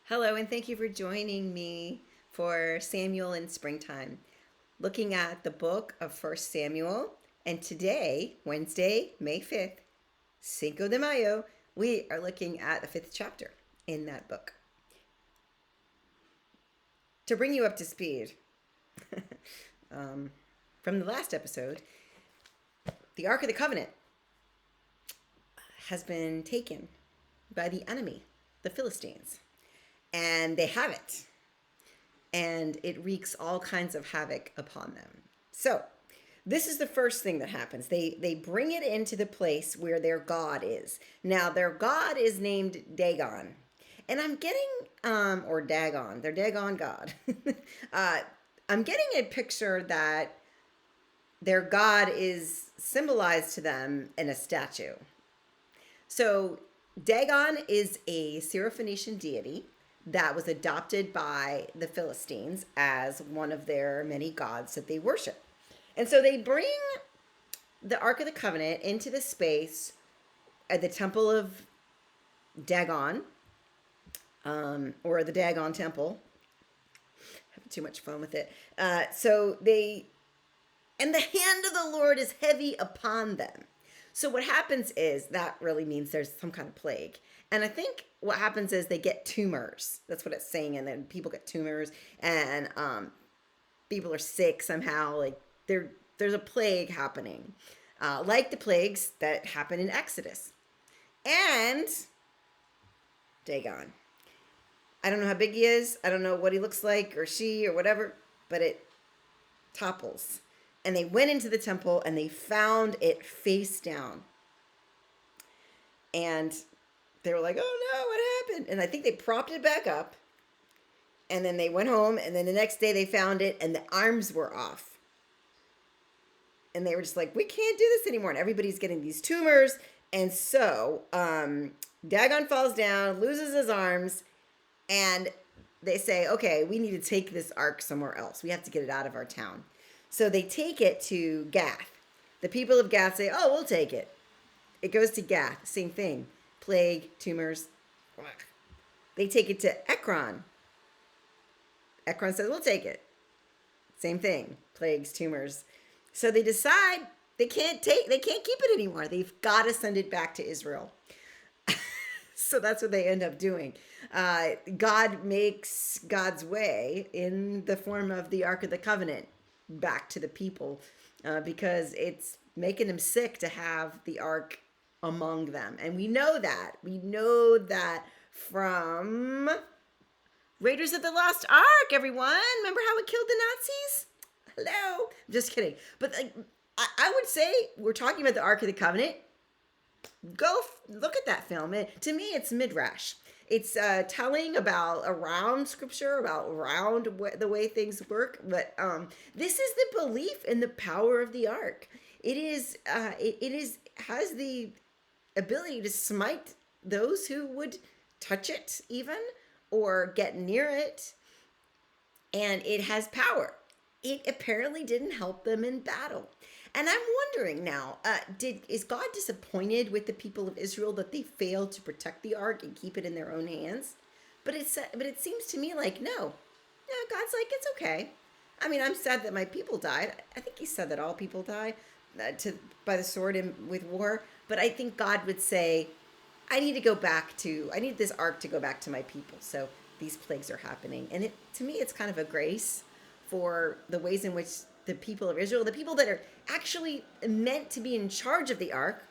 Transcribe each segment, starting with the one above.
Hello, and thank you for joining me for Samuel in Springtime, looking at the book of First Samuel. And today, Wednesday, May 5th, Cinco de Mayo, we are looking at the fifth chapter in that book. To bring you up to speed from the last episode, the Ark of the Covenant has been taken by the enemy, the Philistines, and they have it. And it wreaks all kinds of havoc upon them. So, this is the first thing that happens. They bring it into the place where their god is. Now, their god is named Dagon. And I'm getting, or Dagon, their Dagon god. I'm getting a picture that their god is symbolized to them in a statue. So, Dagon is a Syrophoenician deity that was adopted by the Philistines as one of their many gods that they worship. And so they bring the Ark of the Covenant into the space at the Temple of Dagon, or the Dagon Temple. Having too much fun with it. And the hand of the Lord is heavy upon them. So what happens is that really means there's some kind of plague. And I think what happens is they get tumors. That's what it's saying. And then people get tumors and people are sick somehow. Like there's a plague happening, like the plagues that happen in Exodus. And Dagon. I don't know how big he is. I don't know what he looks like or she or whatever, but it topples. And they went into the temple and they found it face down. And they were like, oh no, what happened? And I think they propped it back up. And then they went home. And then the next day they found it and the arms were off. And they were just like, we can't do this anymore. And everybody's getting these tumors. And so Dagon falls down, loses his arms. And they say, okay, we need to take this ark somewhere else. We have to get it out of our town. So they take it to Gath. The people of Gath say, oh, we'll take it. It goes to Gath. Same thing. Plague, tumors. They take it to Ekron. Ekron says, we'll take it. Same thing. Plagues, tumors. So they decide they can't keep it anymore. They've got to send it back to Israel. So that's what they end up doing. God makes God's way in the form of the Ark of the Covenant back to the people because it's making them sick to have the ark among them. And we know that. We know that from Raiders of the Lost Ark, everyone. Remember how it killed the Nazis? Hello. Just kidding. But I would say we're talking about the Ark of the Covenant. Go look at that film. To me, it's midrash. It's telling around scripture, around the way things work. But this is the belief in the power of the ark. It has the ability to smite those who would touch it even or get near it. And it has power. It apparently didn't help them in battle. And I'm wondering now, is God disappointed with the people of Israel that they failed to protect the ark and keep it in their own hands? But it seems to me like, no, God's like, it's okay. I mean, I'm sad that my people died. I think he said that all people die by the sword and with war. But I think God would say, I need this ark to go back to my people. So these plagues are happening. And to me, it's kind of a grace for the ways in which the people of Israel, the people that are actually meant to be in charge of the ark,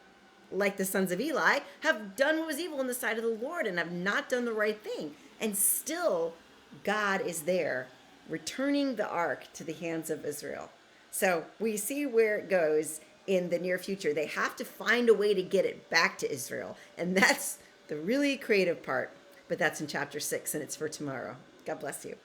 like the sons of Eli, have done what was evil in the sight of the Lord and have not done the right thing. And still, God is there, returning the ark to the hands of Israel. So we see where it goes in the near future. They have to find a way to get it back to Israel. And that's the really creative part. But that's in chapter 6, and it's for tomorrow. God bless you.